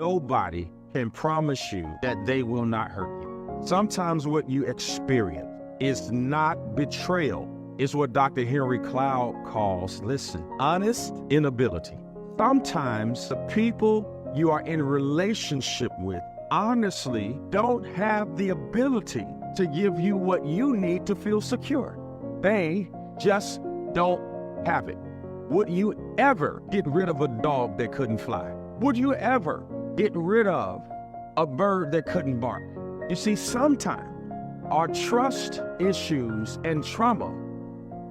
Nobody can promise you that they will not hurt you. Sometimes what you experience is not betrayal. It's what Dr. Henry Cloud calls, listen, honest inability. Sometimes the people you are in relationship with honestly don't have the ability to give you what you need to feel secure. They just don't have it. Would you ever get rid of a dog that couldn't fly? Would you ever get rid of a bird that couldn't bark? You see, sometimes our trust issues and trauma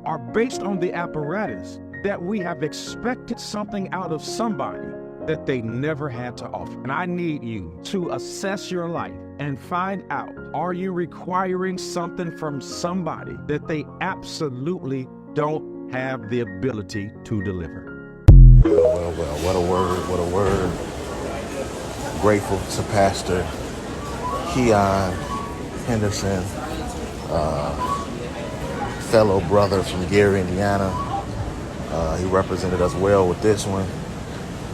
are based on the apparatus that we have expected something out of somebody that they never had to offer. And I need you to assess your life and find out, are you requiring something from somebody that they absolutely don't have the ability to deliver? Well, what a word, what a word. Grateful to Pastor Keon Henderson, fellow brother from Gary, Indiana. He represented us well with this one.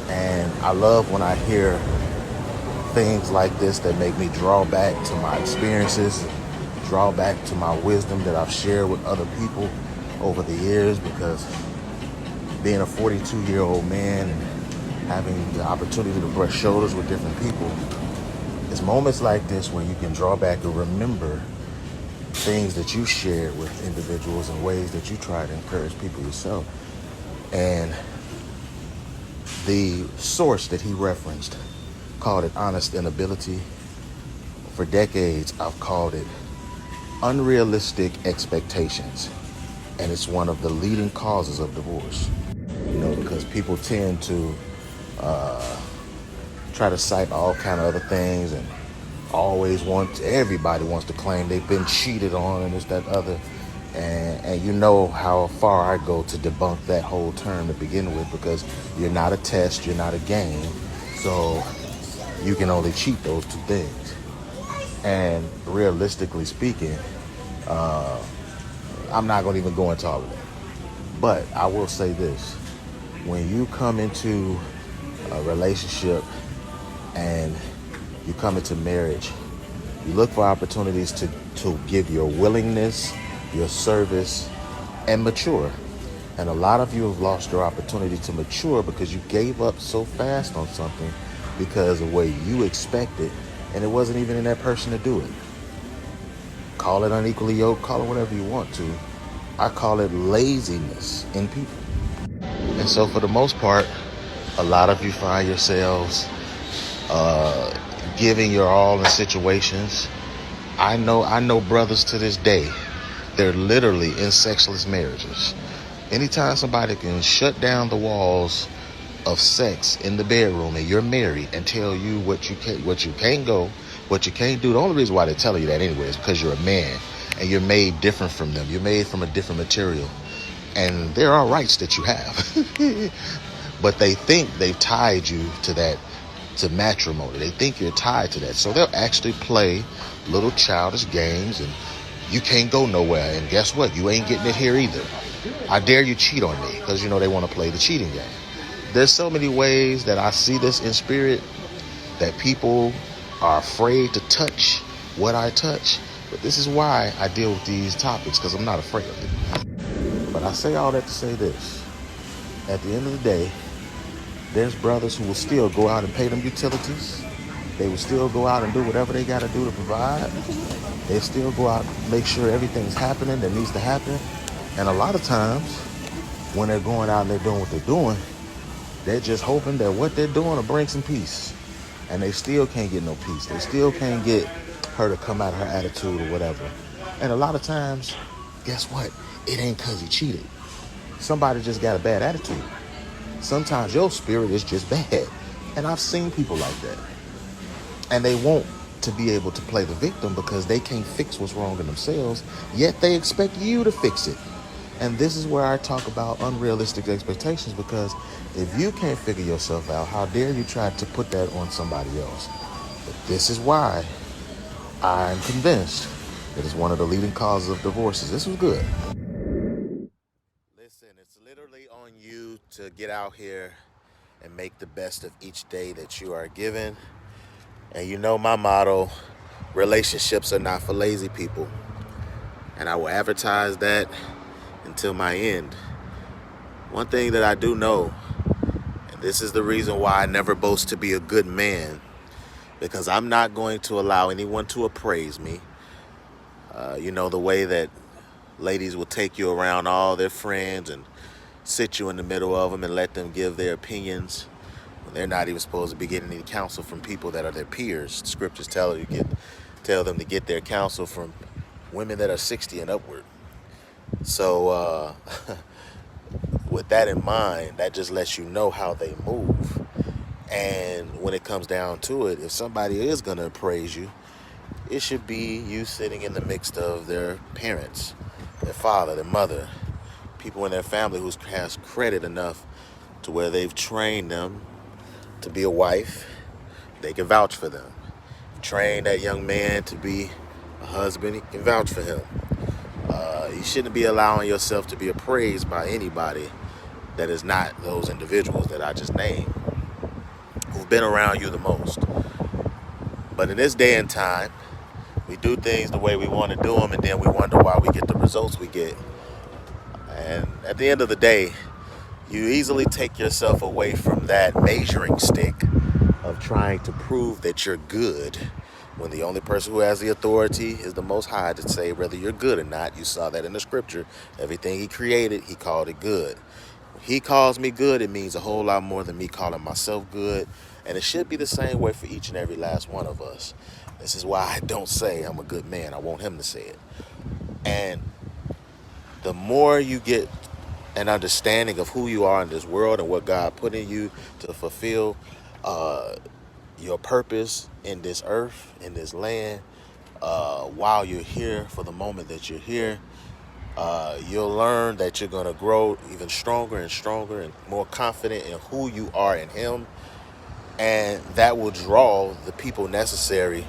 And I love when I hear things like this that make me draw back to my experiences, draw back to my wisdom that I've shared with other people over the years, because being a 42-year-old man and having the opportunity to brush shoulders with different people, it's moments like this where you can draw back and remember things that you shared with individuals and ways that you try to encourage people yourself. And the source that he referenced called it honest inability. For decades, I've called it unrealistic expectations. And it's one of the leading causes of divorce. Because people tend to try to cite all kind of other things and everybody wants to claim they've been cheated on and this, that, other. And you know how far I go to debunk that whole term to begin with, because you're not a test, you're not a game. So you can only cheat those two things. And realistically speaking, I'm not going to even go into all of that. But I will say this. When you come into a relationship and you come into marriage, you look for opportunities to give your willingness, your service, and mature. And a lot of you have lost your opportunity to mature because you gave up so fast on something because of the way you expected, and it wasn't even in that person to do it. Call it unequally yoked, call it whatever you want to. I call it laziness in people. And so for the most part, a lot of you find yourselves giving your all in situations. I know brothers to this day, they're literally in sexless marriages. Anytime somebody can shut down the walls of sex in the bedroom and you're married and tell you what you can't go, what you can't do. The only reason why they're telling you that anyway is because you're a man and you're made different from them. You're made from a different material. And there are rights that you have. But they think they've tied you to that, to matrimony. They think you're tied to that. So they'll actually play little childish games, and you can't go nowhere. And guess what? You ain't getting it here either. I dare you cheat on me, because they want to play the cheating game. There's so many ways that I see this in spirit, that people are afraid to touch what I touch. But this is why I deal with these topics, because I'm not afraid of it. But I say all that to say this. At the end of the day, there's brothers who will still go out and pay them utilities. They will still go out and do whatever they got to do to provide. They still go out and make sure everything's happening that needs to happen. And a lot of times, when they're going out and they're doing what they're doing, they're just hoping that what they're doing will bring some peace. And they still can't get no peace. They still can't get her to come out of her attitude or whatever. And a lot of times, guess what? It ain't because he cheated. Somebody just got a bad attitude. Sometimes your spirit is just bad. And I've seen people like that. And they want to be able to play the victim because they can't fix what's wrong in themselves, yet they expect you to fix it. And this is where I talk about unrealistic expectations, because if you can't figure yourself out, how dare you try to put that on somebody else? But this is why I'm convinced that it's one of the leading causes of divorces. This was good. Listen, it's literally on you to get out here and make the best of each day that you are given. And you know my motto, relationships are not for lazy people. And I will advertise that until my end. One thing that I do know, and this is the reason why I never boast to be a good man, because I'm not going to allow anyone to appraise me. You know, the way that ladies will take you around all their friends and sit you in the middle of them and let them give their opinions when they're not even supposed to be getting any counsel from people that are their peers. The scriptures tell them to get their counsel from women that are 60 and upward. So with that in mind, that just lets you know how they move. And when it comes down to it, if somebody is going to appraise you, it should be you sitting in the midst of their parents, their father, their mother, people in their family who has credit enough to where they've trained them to be a wife. They can vouch for them. Train that young man to be a husband. He can vouch for him. You shouldn't be allowing yourself to be appraised by anybody that is not those individuals that I just named, who've been around you the most. But in this day and time, we do things the way we want to do them, and then we wonder why we get the results we get. And at the end of the day, you easily take yourself away from that measuring stick of trying to prove that you're good, when the only person who has the authority is the Most High to say whether you're good or not. You saw that in the scripture. Everything he created, he called it good. When he calls me good, it means a whole lot more than me calling myself good. And it should be the same way for each and every last one of us. This is why I don't say I'm a good man. I want him to say it. And the more you get an understanding of who you are in this world and what God put in you to fulfill your purpose in this earth, in this land, while you're here, for the moment that you're here, you'll learn that you're going to grow even stronger and stronger and more confident in who you are in him. And that will draw the people necessary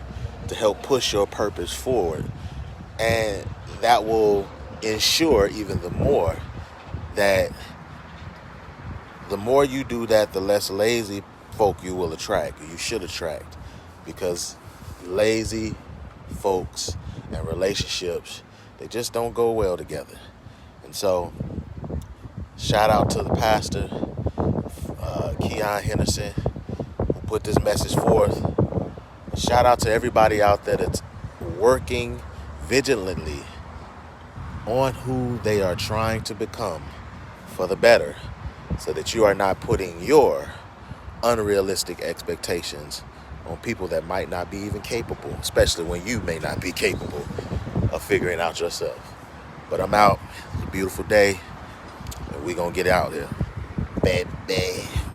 to help push your purpose forward. And that will ensure even the more that the more you do that, the less lazy folk you will attract, or you should attract. Because lazy folks and relationships, they just don't go well together. And so, shout out to the pastor, Keon Henderson, who put this message forth. Shout out to everybody out there that's working vigilantly on who they are trying to become for the better, so that you are not putting your unrealistic expectations on people that might not be even capable, especially when you may not be capable of figuring out yourself. But I'm out. It's a beautiful day, and we're going to get out here. Baby.